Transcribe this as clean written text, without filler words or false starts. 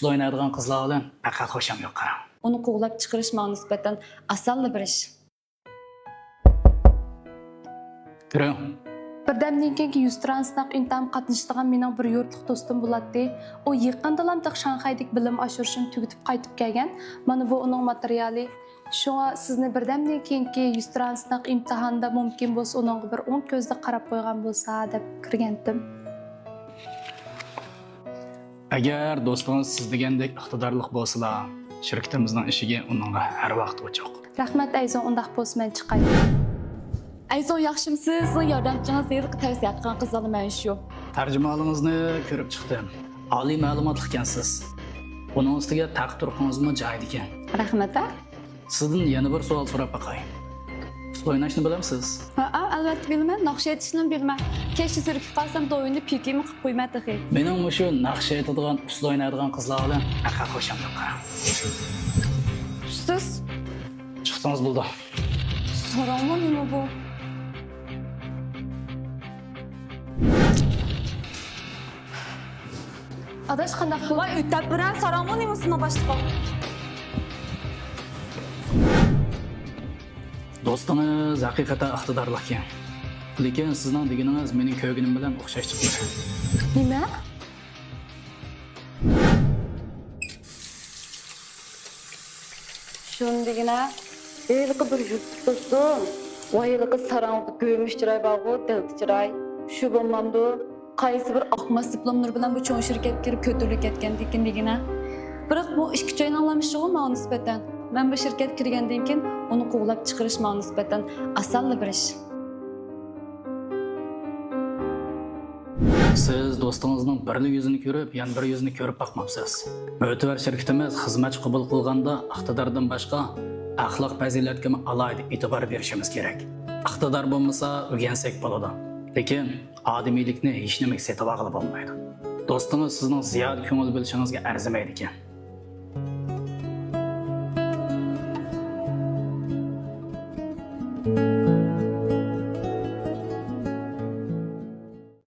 pusula o'ynaydigan qizlar bilan faqat xo'sham yo'q qarang. Uni quvlab chiqarish ma'no nisbatan osonli bir ish. Turing. Birdamdan keyingi yuz transnaq imtihon qatnashadigan mening bir yurtliq do'stim bo'ladi. U yaqindalam Shanxaydagi bilim oshirishini tugatib qaytib kelgan. Mana bu uning materiali. Shunga sizni birdamdan keyingi yuz transnaq imtihonda mumkin bo'lsa uningga bir 10 ko'zda qarab qo'ygan bo'lsa deb kirgandim. Agar do'stingiz siz degandek iqtidorli bo'lsalar, shirkatimizning ishiga uningga har vaqt ochiq. Rahmat Ayzon, undaq bo'lsa men chiqay. Ayzon yaxshimisiz? Sizning yordamchingiz yilqi tavsiya etgan qizlarni men shu. Tarjimonligingizni ko'rib chiqdim. Oliy ma'lumotli ekansiz. Buning ustiga taqdirqingizmi joyida ekan. Rahmat. Sizdan yana bir savol so'rab boqay. Pusula o'ynashni bilamsiz? Ha, albatta bilaman. Naqsh aytishni bilman. Kechda sirkib qolsam do'yinni pikimi qilib qo'ymadi. Mening shu naqsh aytadigan, pusula o'ynaydigan qizlar bilan faqat xo'sham yo'q qarang. Siz Chiqsangiz bo'ldi. so'raymi nima bu? Adash qanday qilib? Voy, o'tab biran so'raymi nimasini boshqa? Do'stingiz haqiqatan iqtidorli ekan. Lekin sizning deganingiz mening ko'rganim bilan o'xshash chiqdi. Nima? Shundigina yilqi bir yurtib do'stim. Voy, yilqi sarang'da ko'rmish chiroy bog'u, dilti chiroy. Shu bo'lmamdi. Qaysi bir oqmas diplomlar bilan bu cho'ng shirkatga kirib ko'tarilib ketgan degina. Biroq bu ikki joyni anglamishi-ku ma'no nisbatan. Men bu shirkatga kirgandan keyin uni quvlab chiqarish ma'no nisbatan osonli bir ish. Siz do'stingizning bir yuzini ko'rib, yana bir yuzini ko'rib boqmabsiz. Mo'tabar shirkatimiz xizmatchi qabul qilganda iqtidordan boshqa axloq fazilatga alohida e'tibor berishimiz kerak. Iqtidor bo'lmasa, o'rgansak bo'ladi. Lekin odamiylikni hech nimaga setib olib bo'lmaydi. Do'stingiz sizning ziyod ko'ngil bo'lishingizga arzimaydi ekan.